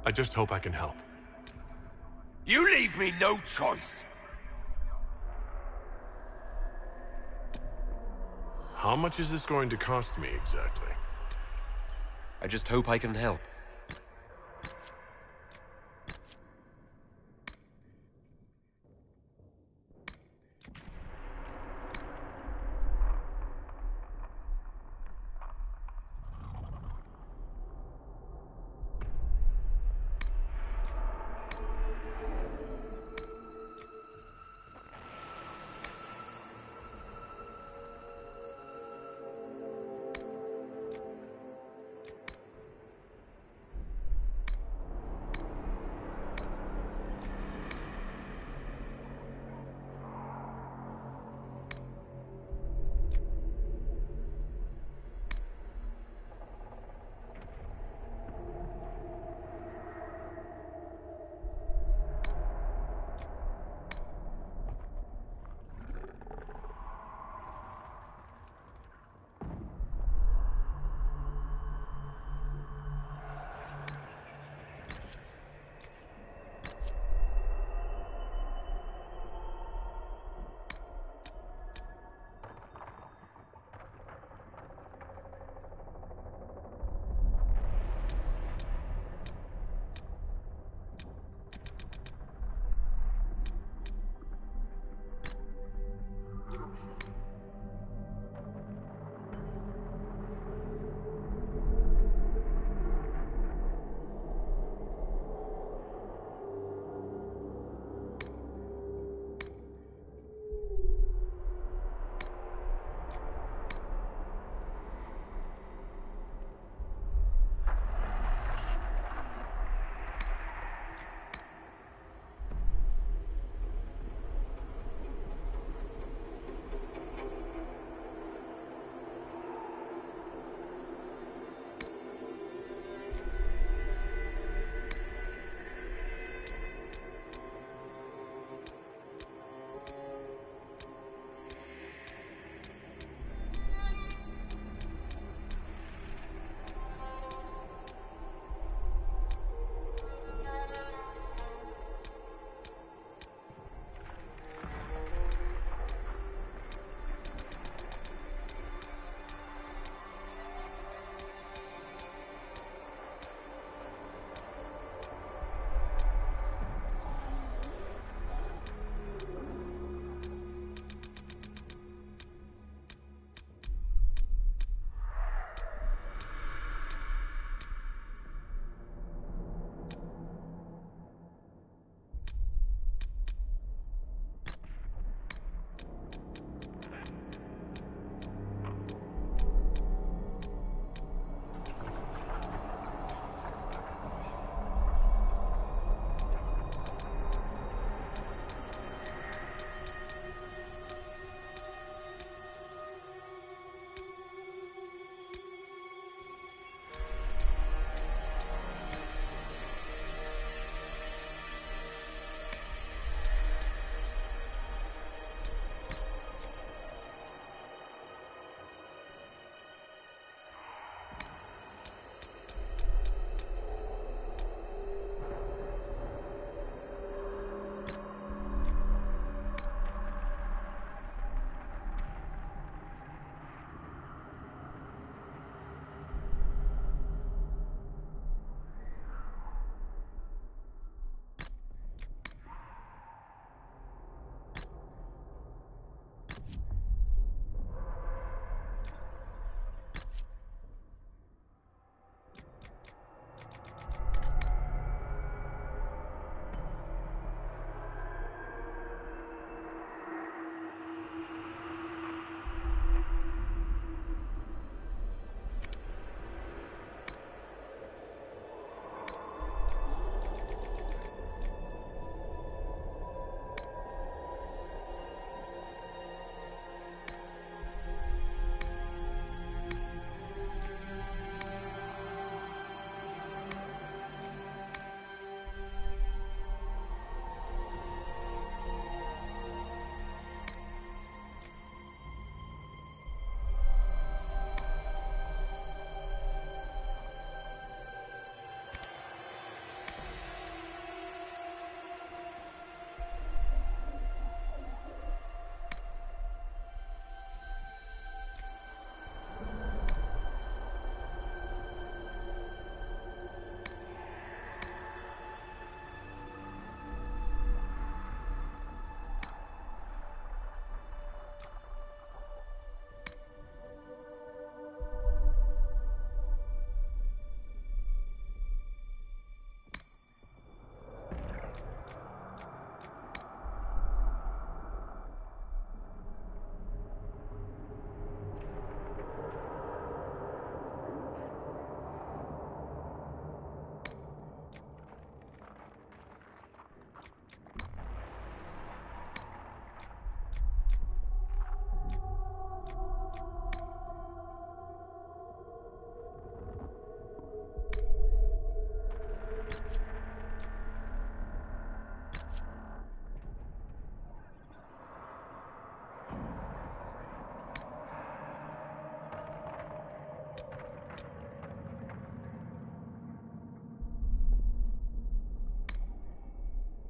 I just hope I can help. You leave me no choice. How much is this going to cost me exactly? I just hope I can help.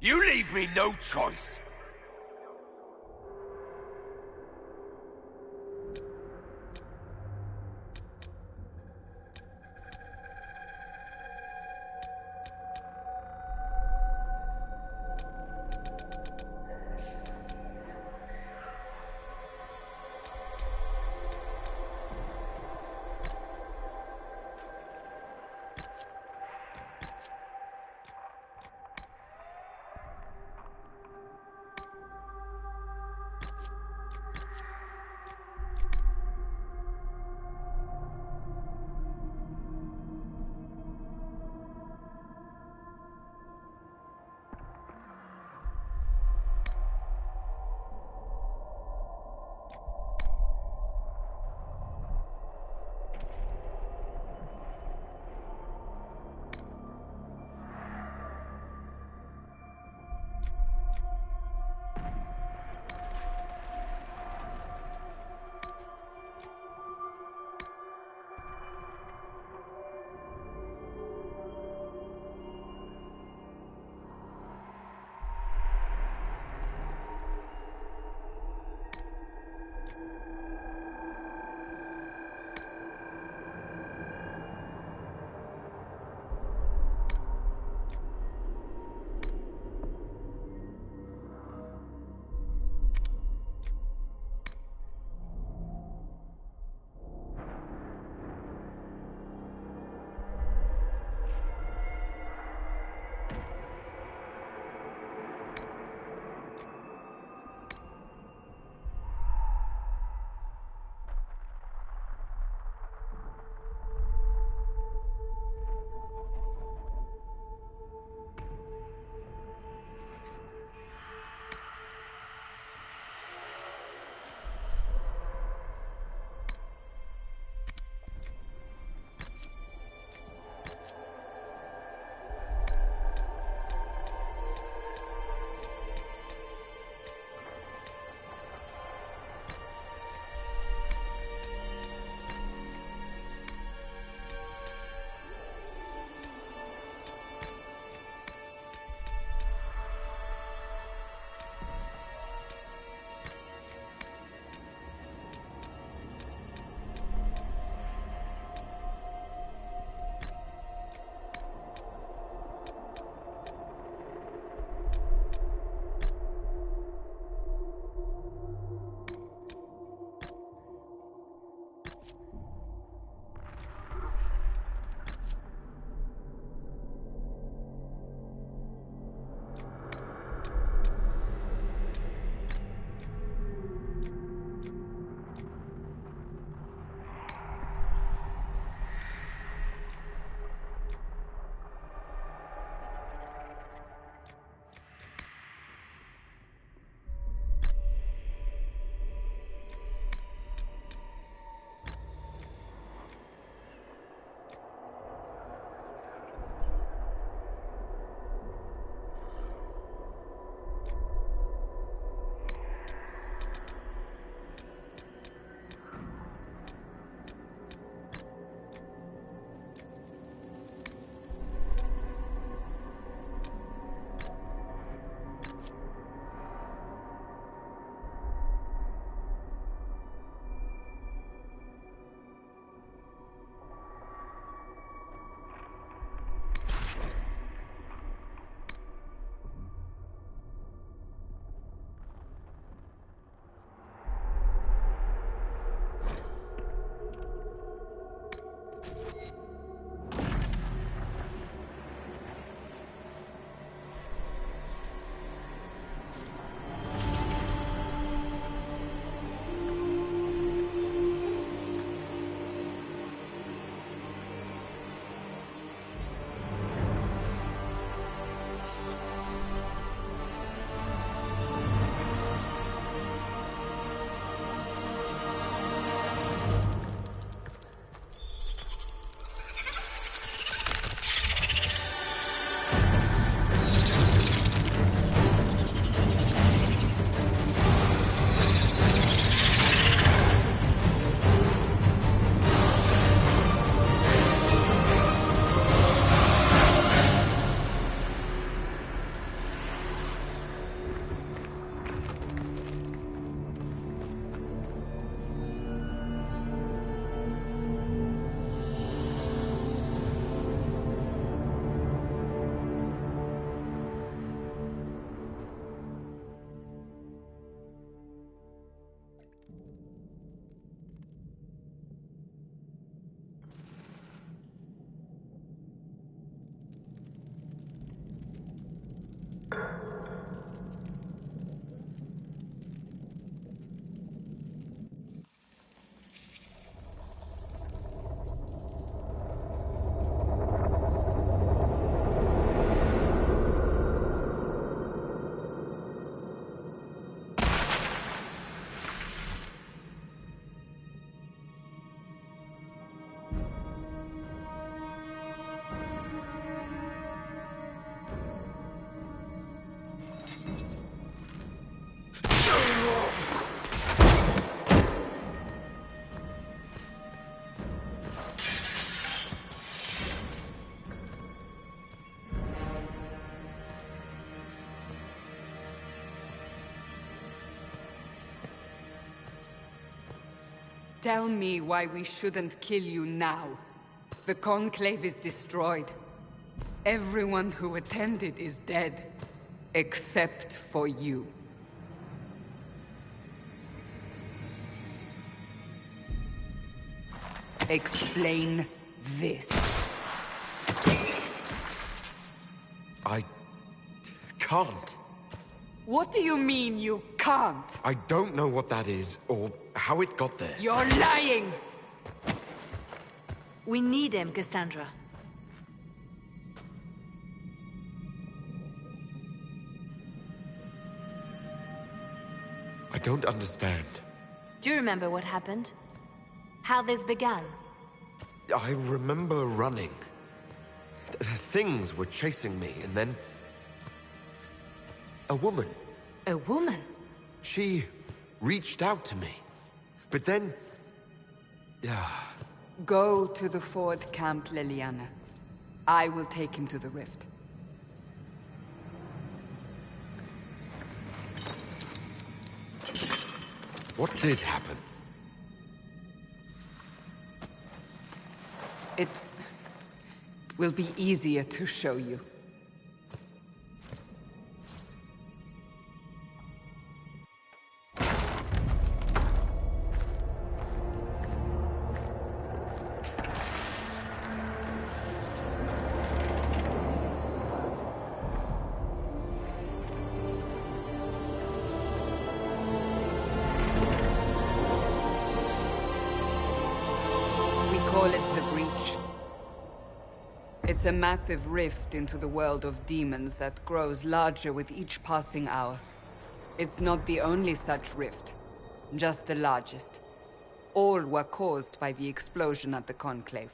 You leave me no choice. Tell me why we shouldn't kill you now. The Conclave is destroyed. Everyone who attended is dead. Except for you. Explain this. I can't. What do you mean you can't? I don't know what that is, or how it got there. You're lying! We need him, Cassandra. I don't understand. Do you remember what happened? How this began? I remember running. Things were chasing me, and then... a woman. A woman? She reached out to me. But then... Go to the Ford camp, Liliana. I will take him to the rift. What did happen? It will be easier to show you. It's a massive rift into the world of demons that grows larger with each passing hour. It's not the only such rift, just the largest. All were caused by the explosion at the Conclave.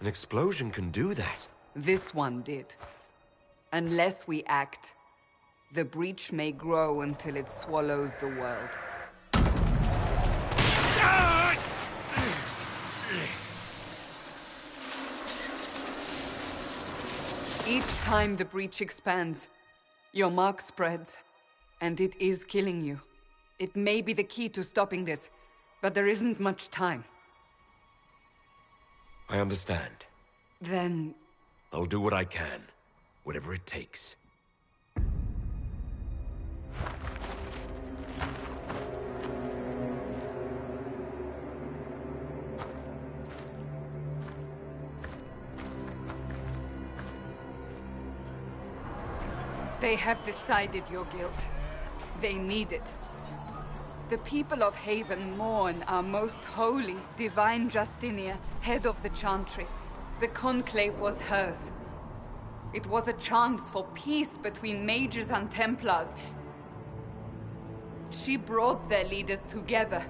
An explosion can do that? This one did. Unless we act, the breach may grow until it swallows the world. Each time the breach expands, your mark spreads, and it is killing you. It may be the key to stopping this, but there isn't much time. I understand. Then... I'll do what I can, whatever it takes. They have decided your guilt. They need it. The people of Haven mourn our most holy, divine Justinia, head of the Chantry. The Conclave was hers. It was a chance for peace between mages and Templars. She brought their leaders together.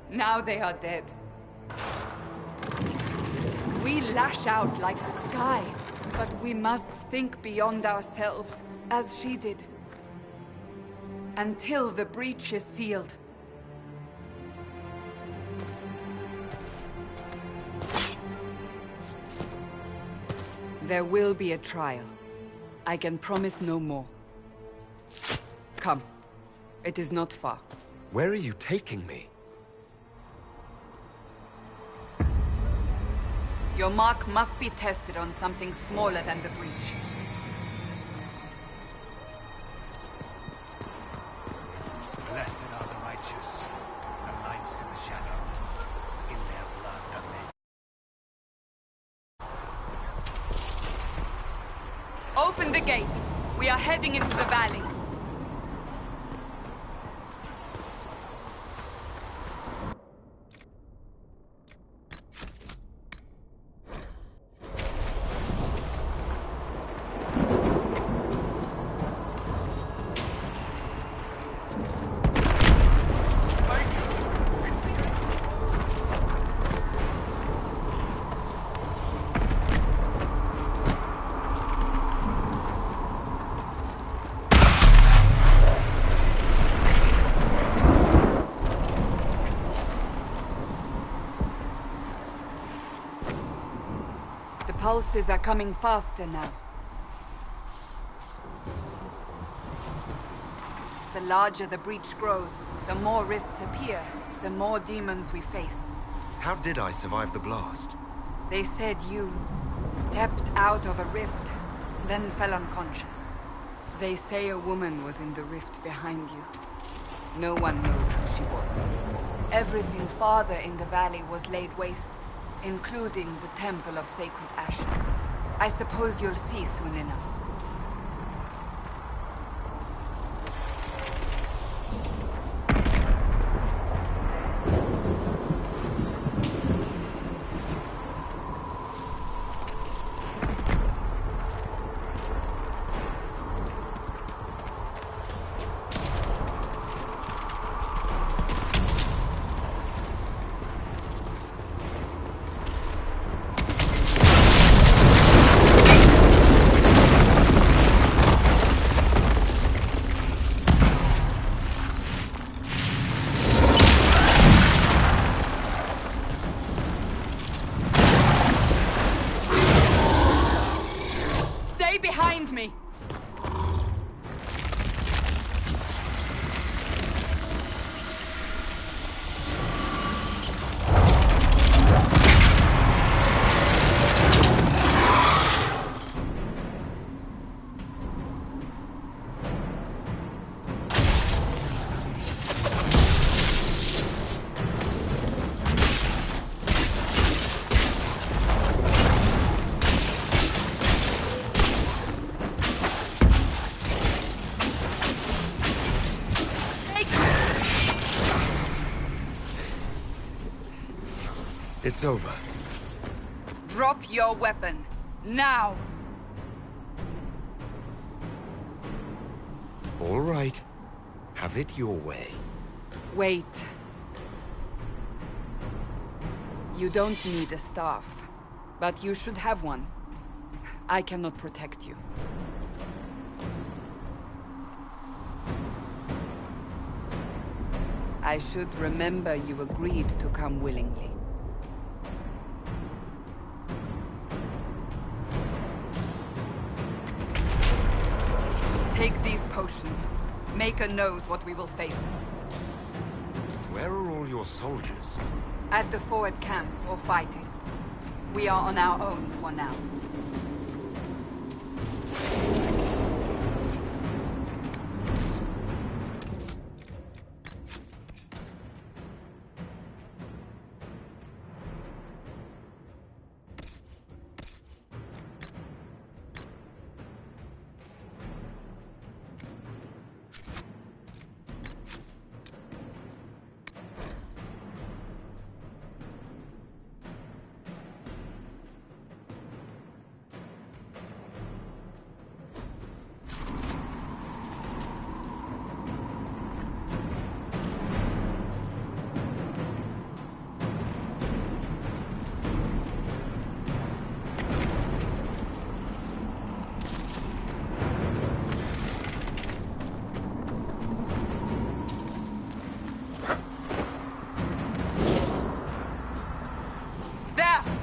Now they are dead. We lash out like the sky, but we must think beyond ourselves, as she did. Until the breach is sealed. There will be a trial. I can promise no more. Come. It is not far. Where are you taking me? Your mark must be tested on something smaller than the breach. Blessed are the righteous, the lights in the shadow. In their blood are they. Open the gate. We are heading into the valley. Pulses are coming faster now. The larger the breach grows, the more rifts appear, the more demons we face. How did I survive the blast? They said you stepped out of a rift, then fell unconscious. They say a woman was in the rift behind you. No one knows who she was. Everything farther in the valley was laid waste, including the Temple of Sacred Ashes. I suppose you'll see soon enough. Behind me! It's over. Drop your weapon. Now! All right. Have it your way. Wait. You don't need a staff, but you should have one. I cannot protect you. I should remember you agreed to come willingly. Take these potions. Maker knows what we will face. Where are all your soldiers? At the forward camp, or fighting. We are on our own for now.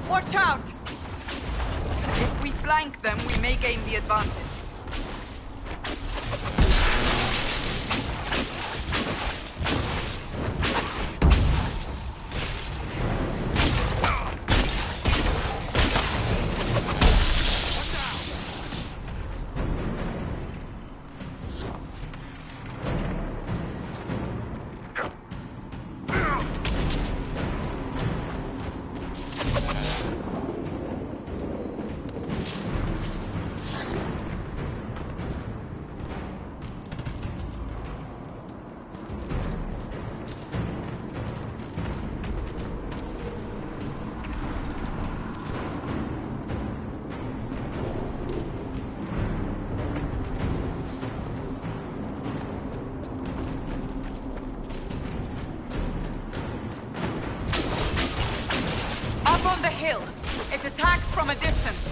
Watch out! If we flank them, we may gain the advantage. On the hill. It attacks from a distance.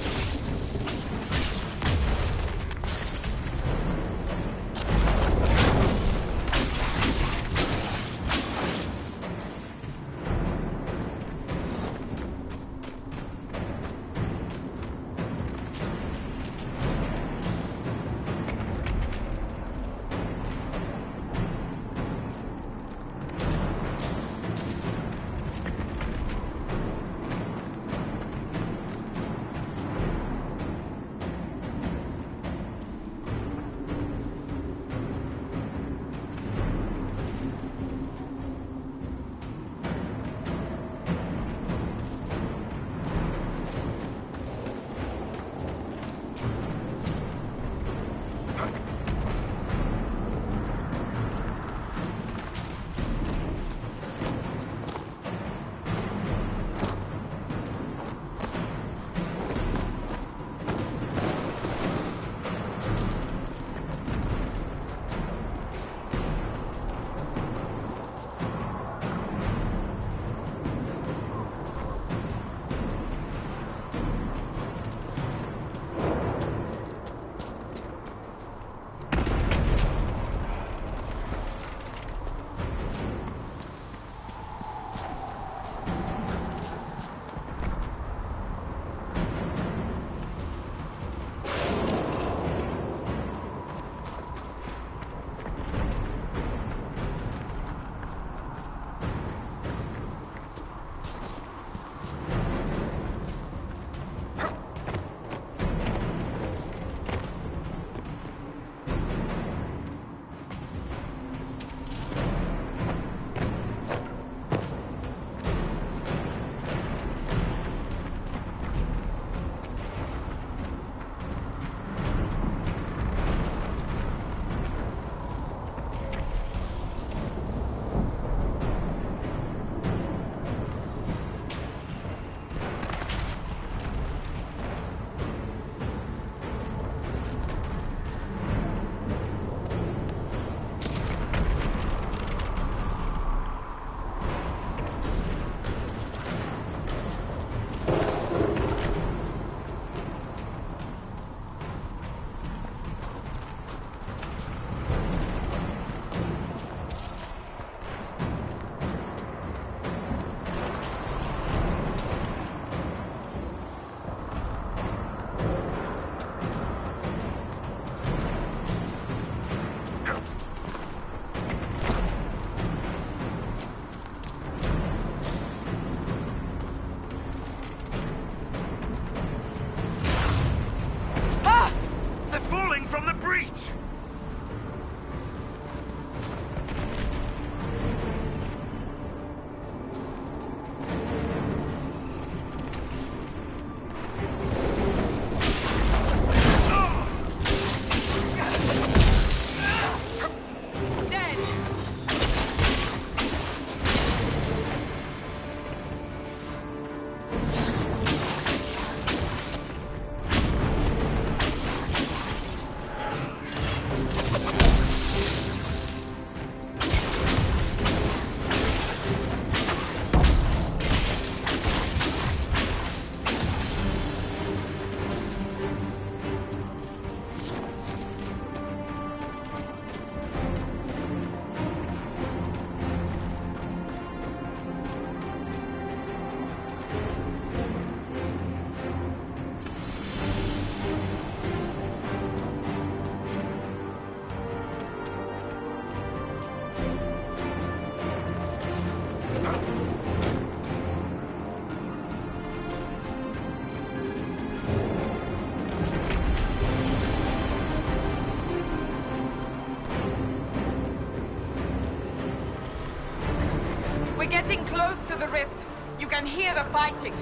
rift. You can hear the fighting.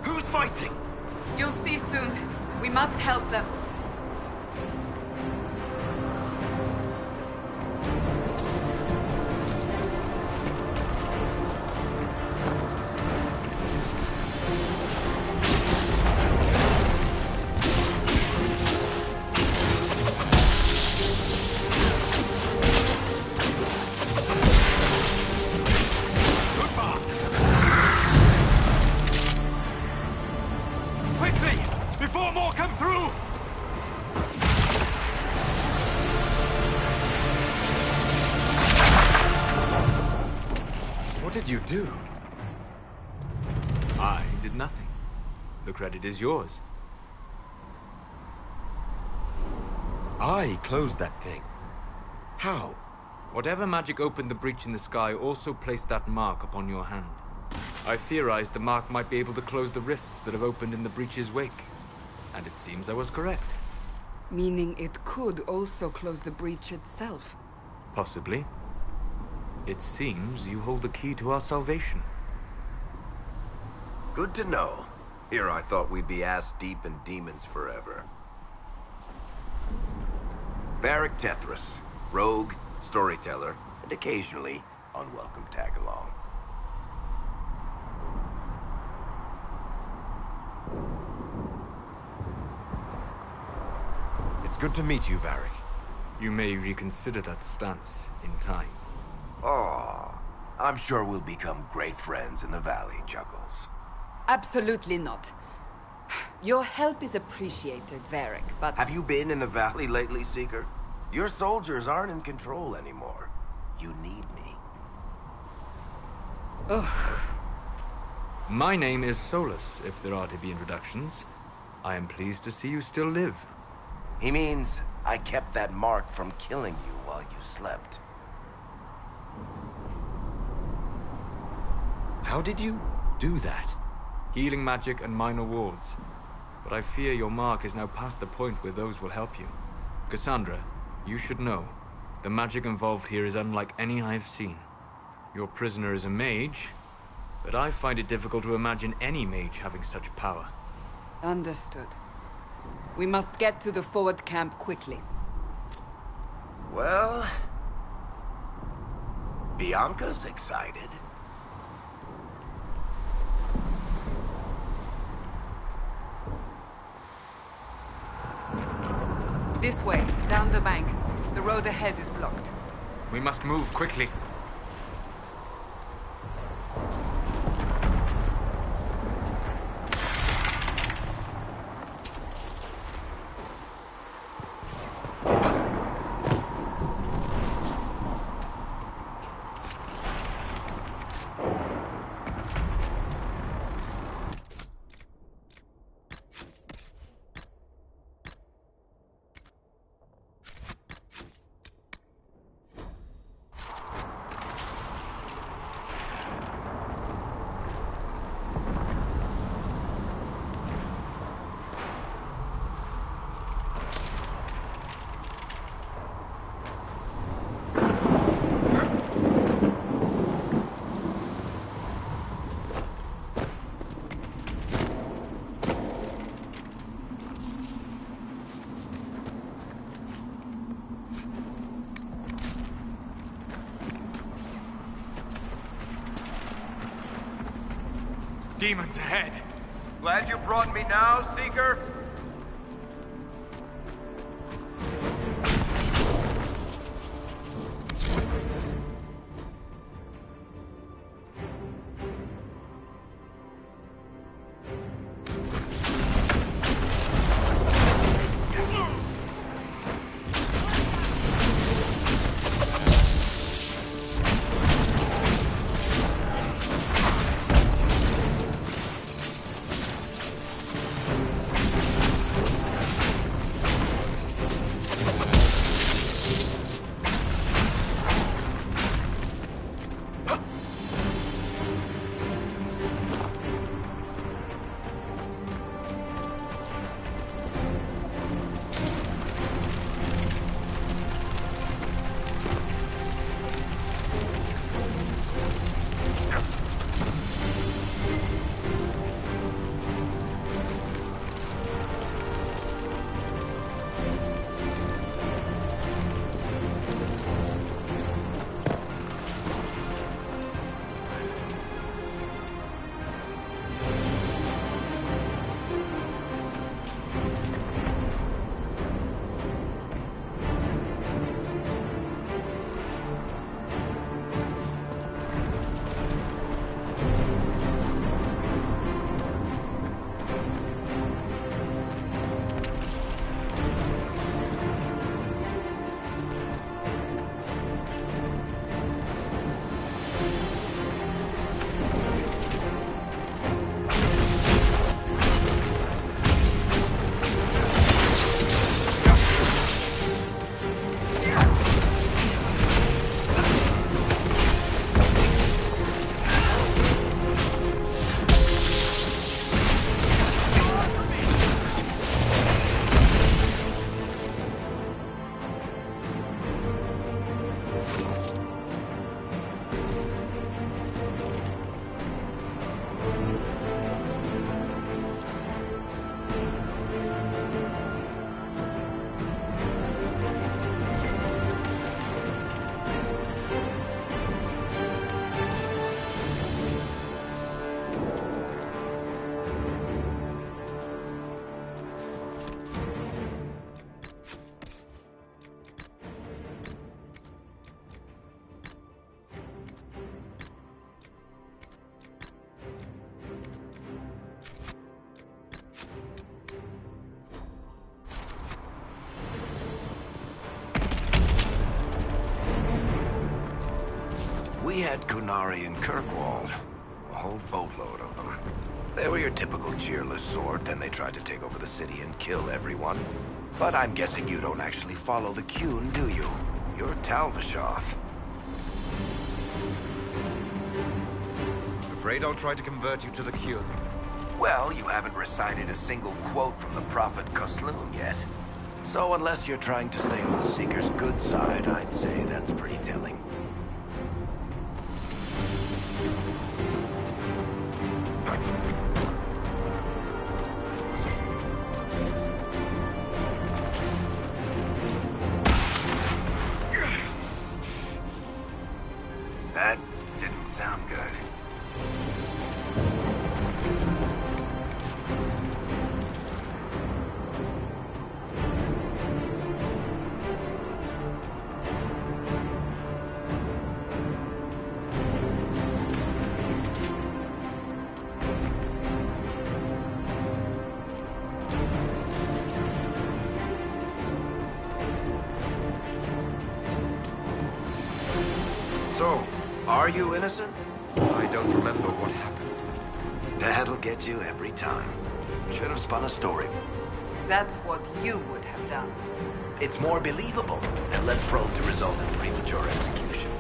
Who's fighting? You'll see soon. We must help them. Quickly! Before more come through! What did you do? I did nothing. The credit is yours. I closed that thing. How? Whatever magic opened the breach in the sky also placed that mark upon your hand. I theorized the mark might be able to close the rifts that have opened in the breach's wake. And it seems I was correct. Meaning it could also close the breach itself. Possibly. It seems you hold the key to our salvation. Good to know. Here I thought we'd be ass-deep in demons forever. Varric Tethras, rogue, storyteller, and occasionally unwelcome tag-along. It's good to meet you, Varric. You may reconsider that stance in time. Oh, I'm sure we'll become great friends in the valley, Chuckles. Absolutely not. Your help is appreciated, Varric, but... Have you been in the valley lately, Seeker? Your soldiers aren't in control anymore. You need me. Ugh. My name is Solus, if there are to be introductions. I am pleased to see you still live. He means I kept that mark from killing you while you slept. How did you do that? Healing magic and minor wards. But I fear your mark is now past the point where those will help you. Cassandra, you should know. The magic involved here is unlike any I've seen. Your prisoner is a mage, but I find it difficult to imagine any mage having such power. Understood. We must get to the forward camp quickly. Well... Bianca's excited. This way, down the bank. The road ahead is blocked. We must move quickly. Demons ahead! Glad you brought me now, Seeker? met Kunari and Kirkwall. A whole boatload of them. They were your typical cheerless sort, then they tried to take over the city and kill everyone. But I'm guessing you don't actually follow the Qun, do you? You're Talvishoth. Afraid I'll try to convert you to the Qun. Well, you haven't recited a single quote from the Prophet Kosloon yet. So unless you're trying to stay on the Seeker's good side, I'd say that's pretty telling. That didn't sound good. So, are you innocent? I don't remember what happened. That'll get you every time. Should have spun a story. That's what you would have done. It's more believable and less prone to result in premature execution.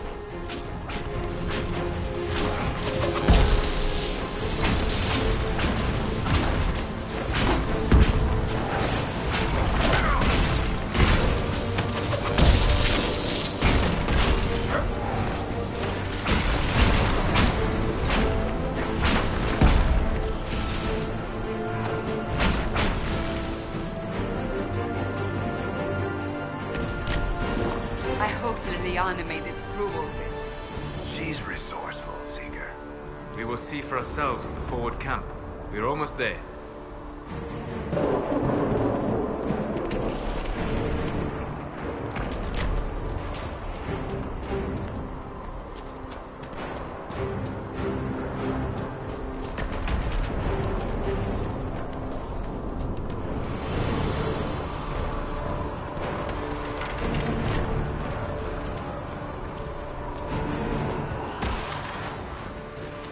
I hope Liliana made it through all this. She's resourceful, Seeker. We will see for ourselves at the forward camp. We're almost there.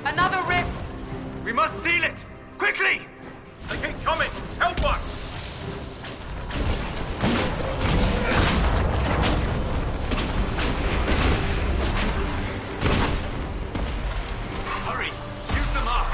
Another rift! We must seal it! Quickly! They keep coming! Help us! Hurry! Use the mark!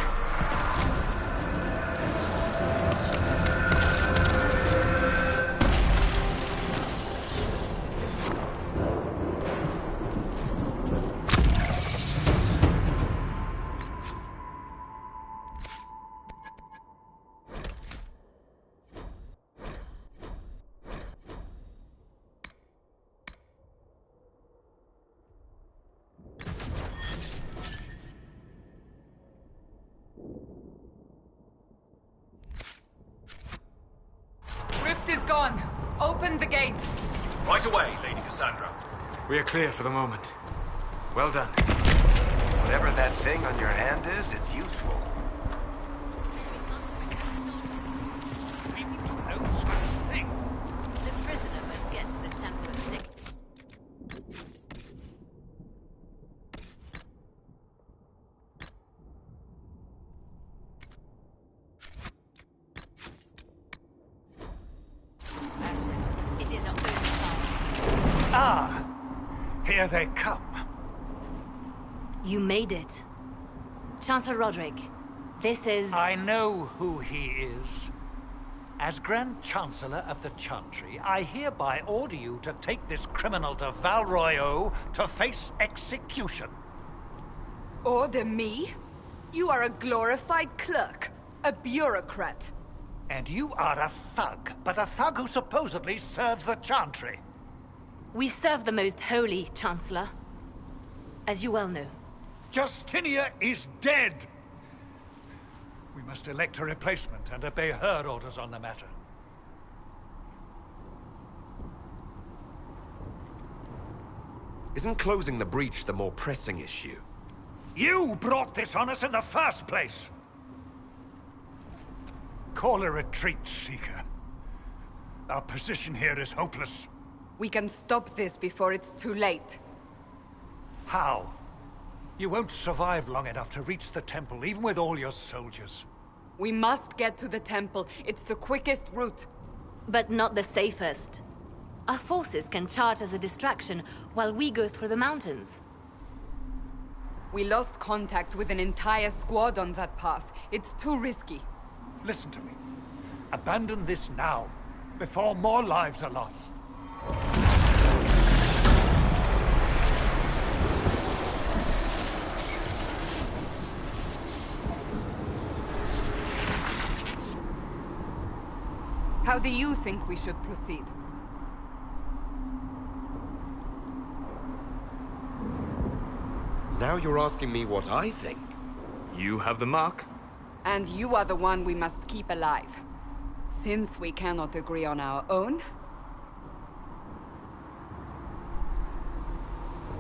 Rift is gone. Open the gate. Right away, Lady Cassandra. We are clear for the moment. Well done. Whatever that thing on your hand is, it's useful. We would do no such thing. The prisoner must get to the Temple of Six. It is on both sides. Ah! Here they come. You made it. Chancellor Roderick, this is... I know who he is. As Grand Chancellor of the Chantry, I hereby order you to take this criminal to Val Royeaux to face execution. Order me? You are a glorified clerk. A bureaucrat. And you are a thug, but a thug who supposedly serves the Chantry. We serve the most holy, Chancellor. As you well know. Justinia is dead! We must elect a replacement and obey her orders on the matter. Isn't closing the breach the more pressing issue? You brought this on us in the first place! Call a retreat, Seeker. Our position here is hopeless. We can stop this before it's too late. How? You won't survive long enough to reach the temple, even with all your soldiers. We must get to the temple. It's the quickest route. But not the safest. Our forces can charge as a distraction while we go through the mountains. We lost contact with an entire squad on that path. It's too risky. Listen to me. Abandon this now, before more lives are lost. How do you think we should proceed? Now you're asking me what I think. You have the mark? And you are the one we must keep alive. Since we cannot agree on our own...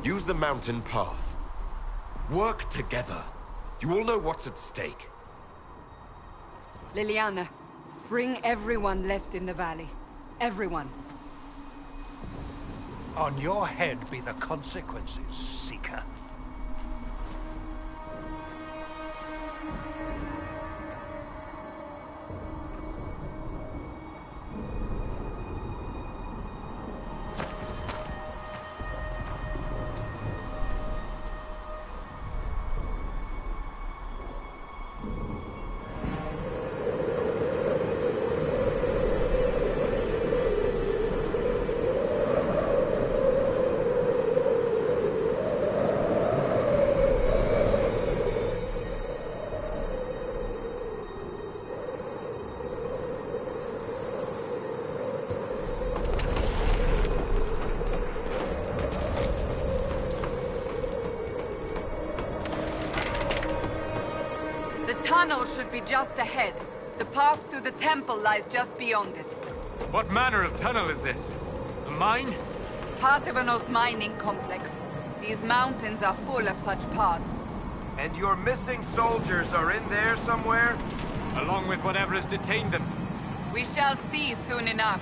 Use the mountain path. Work together. You all know what's at stake. Liliana, bring everyone left in the valley. Everyone. On your head be the consequences, Seeker. The tunnel should be just ahead. The path to the temple lies just beyond it. What manner of tunnel is this? A mine? Part of an old mining complex. These mountains are full of such paths. And your missing soldiers are in there somewhere? Along with whatever has detained them. We shall see soon enough.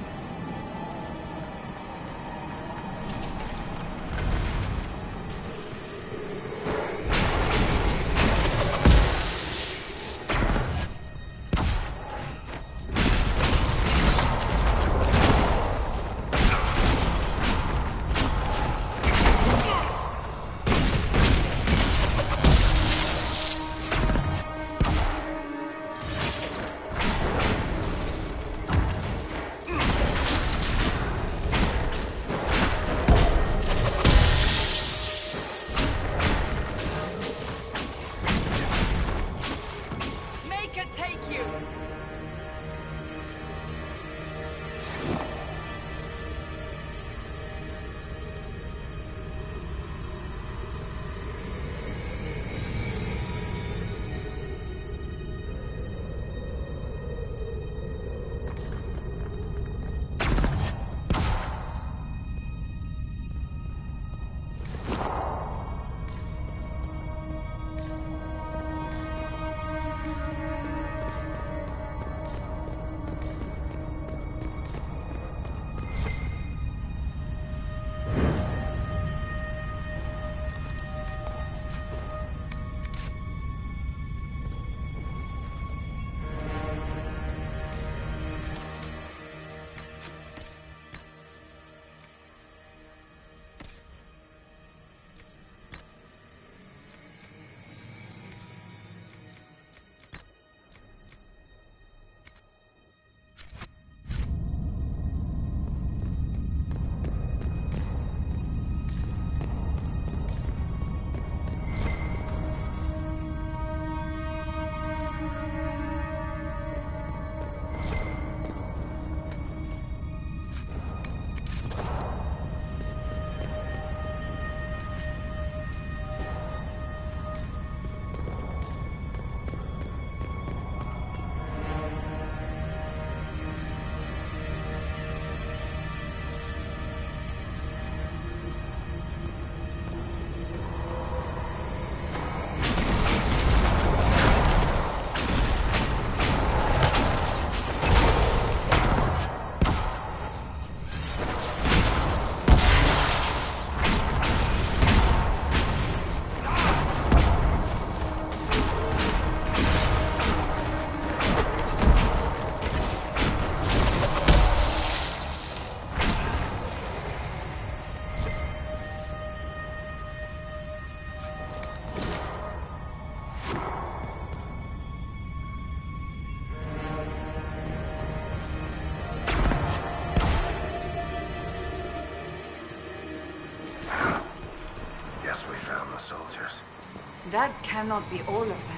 That cannot be all of them.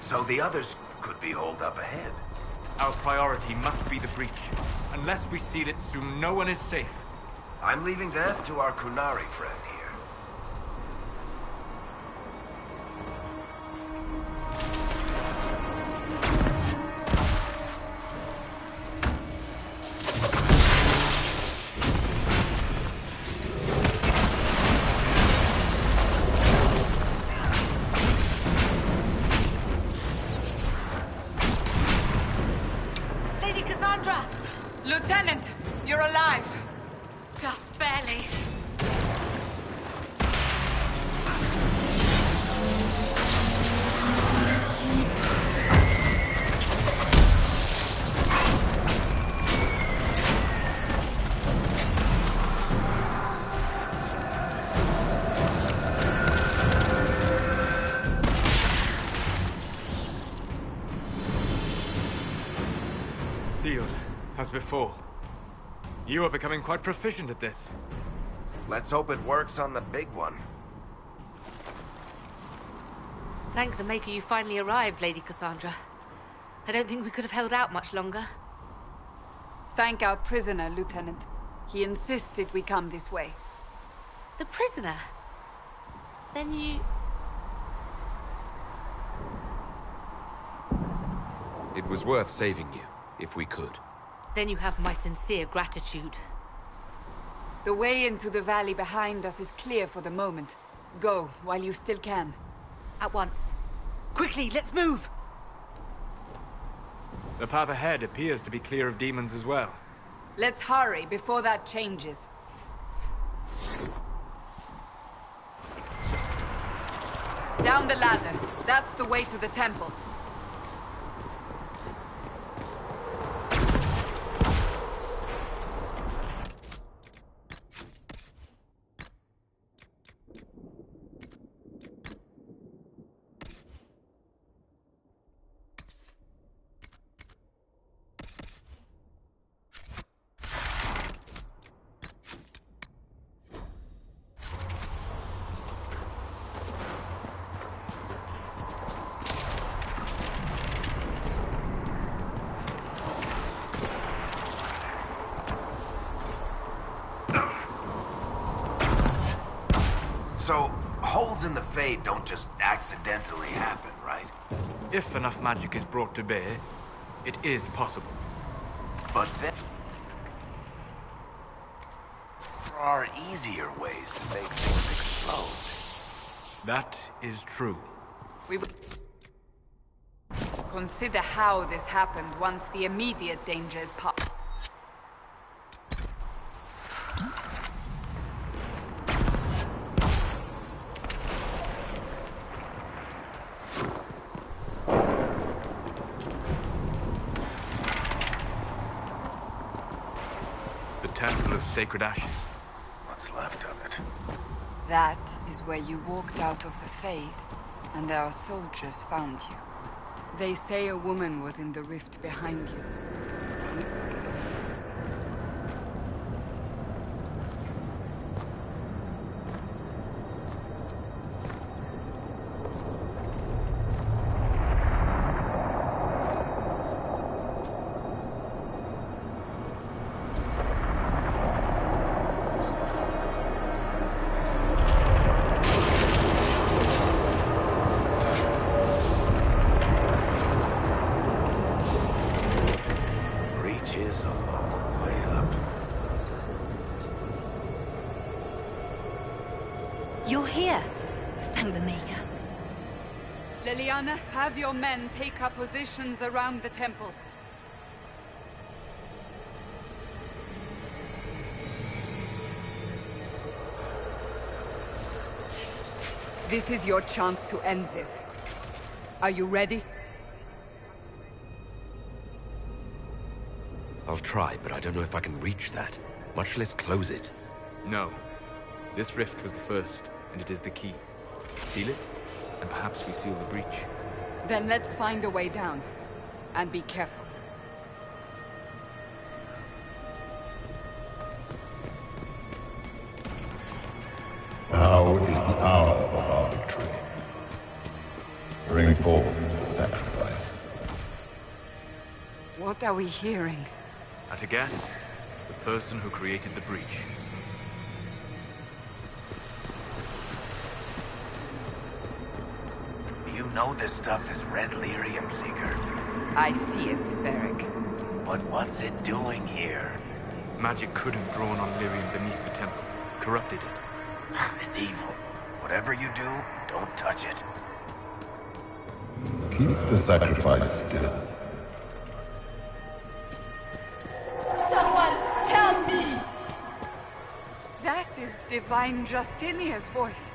So the others could be holed up ahead. Our priority must be the breach. Unless we seal it soon, no one is safe. I'm leaving that to our Kunari friend here. Lady Cassandra! Lieutenant, you're alive. Just barely. Sealed, as before. You are becoming quite proficient at this. Let's hope it works on the big one. Thank the Maker you finally arrived, Lady Cassandra. I don't think we could have held out much longer. Thank our prisoner, Lieutenant. He insisted we come this way. The prisoner? Then you... It was worth saving you, if we could. Then you have my sincere gratitude. The way into the valley behind us is clear for the moment. Go, while you still can. At once. Quickly, let's move! The path ahead appears to be clear of demons as well. Let's hurry before that changes. Down the ladder. That's the way to the temple. So, holes in the Fade don't just accidentally happen, right? If enough magic is brought to bear, it is possible. But then... there are easier ways to make things explode. That is true. We will consider how this happened once the immediate danger is past. The Temple of Sacred Ashes. What's left of it? That is where you walked out of the Fade, and our soldiers found you. They say a woman was in the rift behind you. Is a long way up. You're here. Thank the Maker. Liliana, have your men take up positions around the temple. This is your chance to end this. Are you ready? I'll try, but I don't know if I can reach that, much less close it. No. This rift was the first, and it is the key. Seal it, and perhaps we seal the breach. Then let's find a way down. And be careful. Now is the hour of our victory. forced sacrifice. What are we hearing? At a guess, the person who created the breach. You know this stuff is red lyrium, Seeker. I see it, Varric. But what's it doing here? Magic could have drawn on lyrium beneath the temple, corrupted it. It's evil. Whatever you do, don't touch it. Keep the sacrifice still. Someone help me! That is Divine Justinia's voice.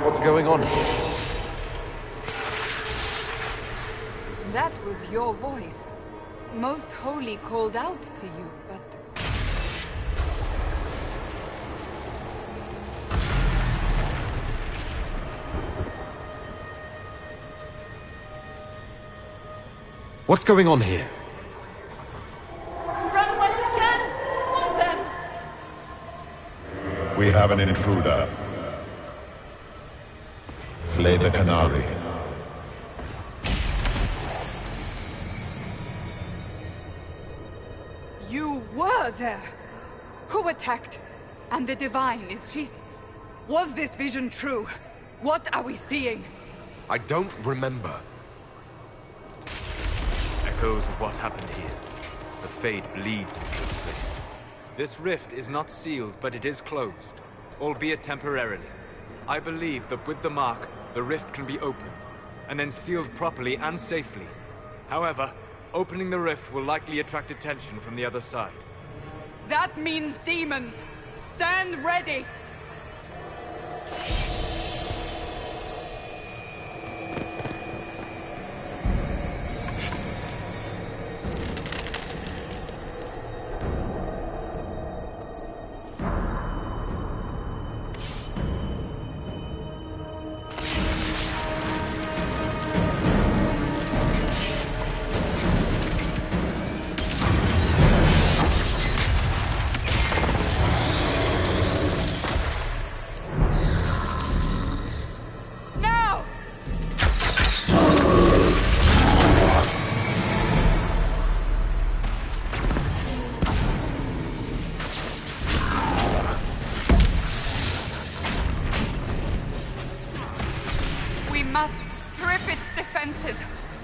What's going on here? That was your voice. Most Holy called out to you, but... What's going on here? Run when you can! Want them! We have an intruder. Slay the Canary. You were there! Who attacked? And the Divine, is she... Was this vision true? What are we seeing? I don't remember. Echoes of what happened here. The Fade bleeds into this place. This rift is not sealed, but it is closed, albeit temporarily. I believe that with the mark, the rift can be opened, and then sealed properly and safely. However, opening the rift will likely attract attention from the other side. That means demons! Stand ready!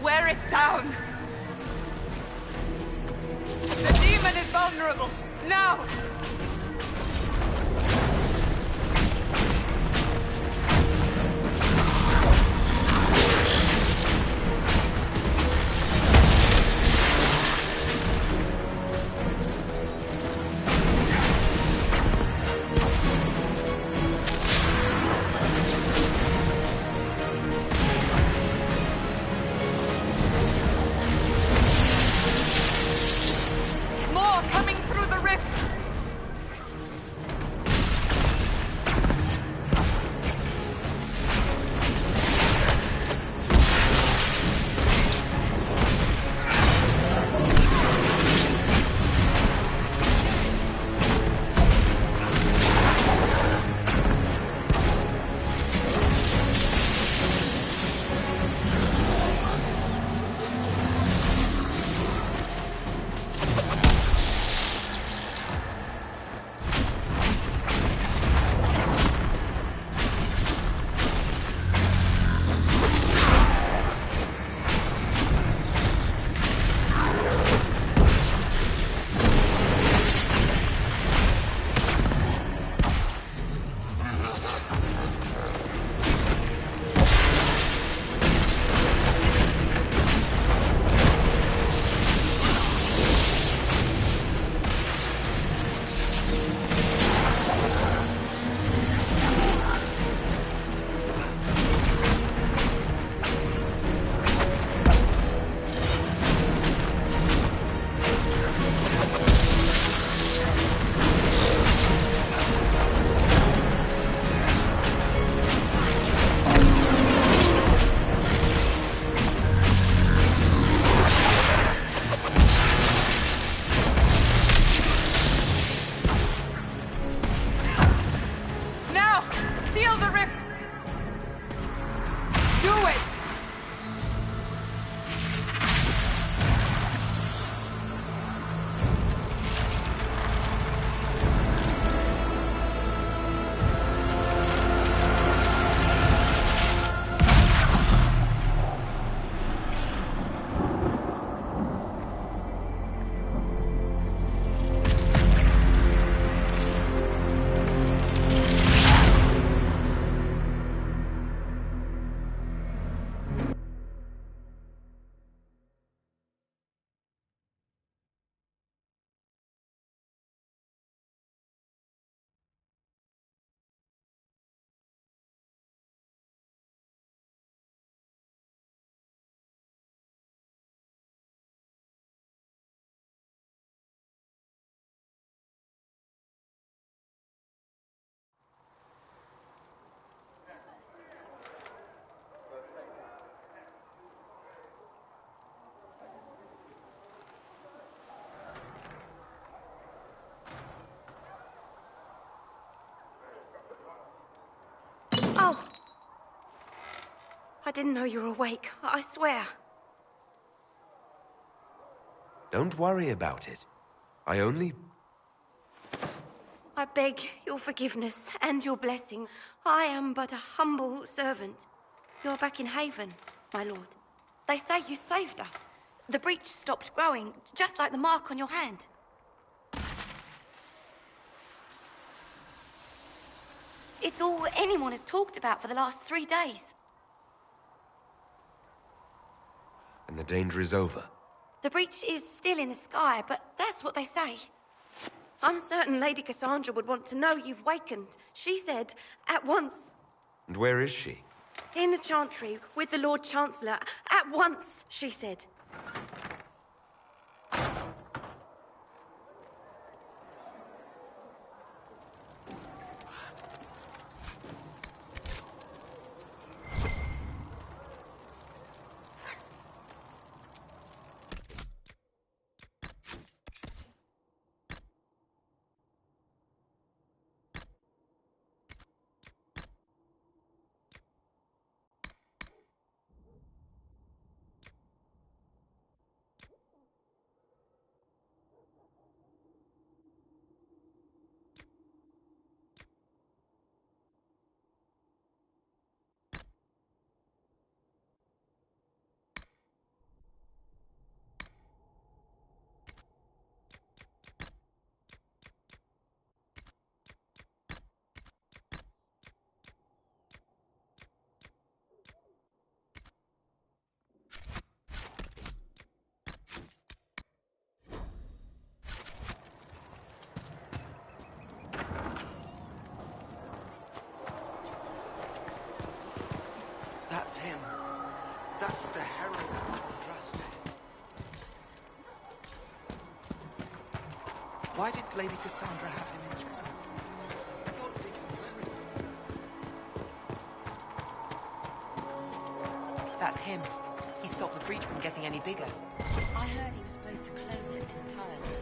Wear it down! The demon is vulnerable! Now! I didn't know you were awake, I swear. Don't worry about it. I beg your forgiveness and your blessing. I am but a humble servant. You're back in Haven, my lord. They say you saved us. The breach stopped growing, just like the mark on your hand. It's all anyone has talked about for the last 3 days. And the danger is over. The breach is still in the sky, but that's what they say. I'm certain Lady Cassandra would want to know you've wakened. She said, at once. And where is she? In the Chantry, with the Lord Chancellor. At once, she said. That's him. That's the herald of Andraste. Why did Lady Cassandra have him in charge? I thought he was everything. That's him. He stopped the breach from getting any bigger. I heard he was supposed to close it entirely.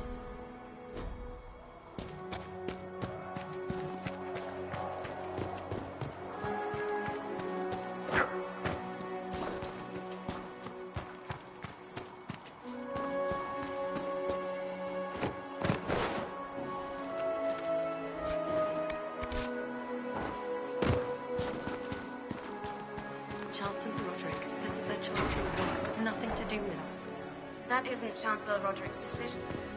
Chancellor Roderick says that the Chantry wants nothing to do with us. That isn't Chancellor Roderick's decision, sister.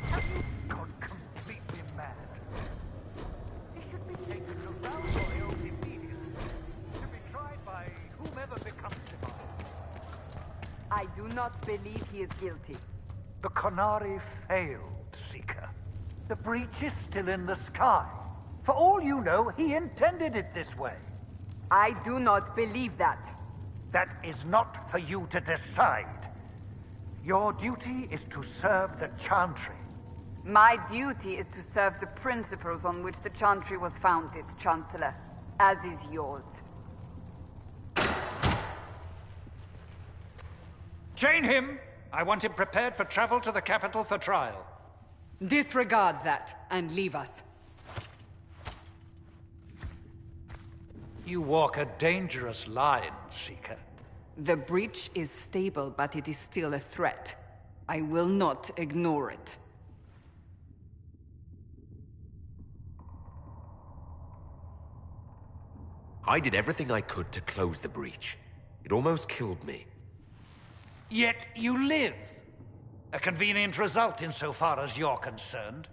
Have you gone completely mad? He should be taken to Valroyo immediately, to be tried by whomever becomes divine. I do not believe he is guilty. The Qunari failed, Seeker. The breach is still in the sky. For all you know, he intended it this way. I do not believe that. That is not for you to decide. Your duty is to serve the Chantry. My duty is to serve the principles on which the Chantry was founded, Chancellor, as is yours. Chain him! I want him prepared for travel to the capital for trial. Disregard that, and leave us. You walk a dangerous line, Seeker. The breach is stable, but it is still a threat. I will not ignore it. I did everything I could to close the breach. It almost killed me. Yet you live. A convenient result insofar as you're concerned.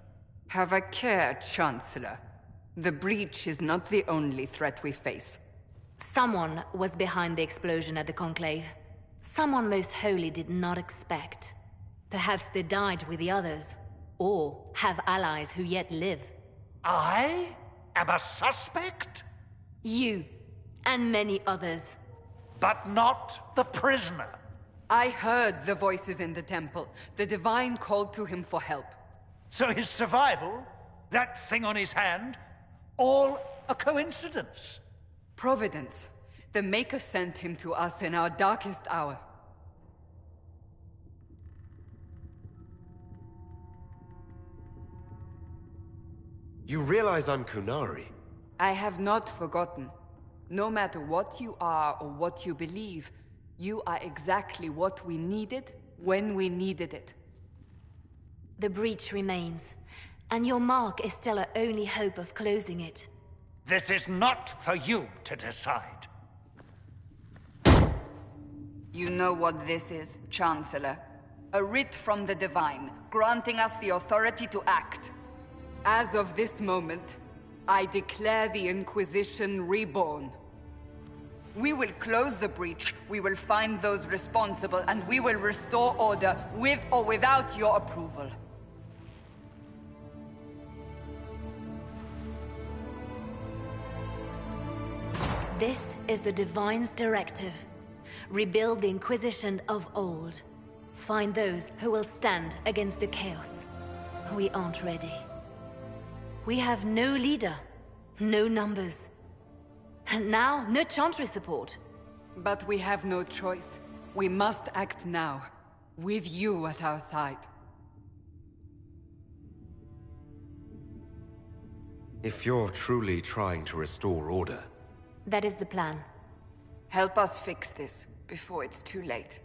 Have a care, Chancellor. The breach is not the only threat we face. Someone was behind the explosion at the Conclave. Someone most holy did not expect. Perhaps they died with the others, or have allies who yet live. I am a suspect? You, and many others. But not the prisoner. I heard the voices in the temple. The Divine called to him for help. So his survival, that thing on his hand, all a coincidence? Providence. The Maker sent him to us in our darkest hour. You realize I'm Kunari? I have not forgotten. No matter what you are or what you believe, you are exactly what we needed when we needed it. The breach remains, and your mark is still our only hope of closing it. This is not for you to decide. You know what this is, Chancellor. A writ from the Divine, granting us the authority to act. As of this moment, I declare the Inquisition reborn. We will close the breach, we will find those responsible, and we will restore order with or without your approval. This is the Divine's directive. Rebuild the Inquisition of old. Find those who will stand against the chaos. We aren't ready. We have no leader, no numbers. And now, no Chantry support. But we have no choice. We must act now, with you at our side. If you're truly trying to restore order... That is the plan. Help us fix this, before it's too late.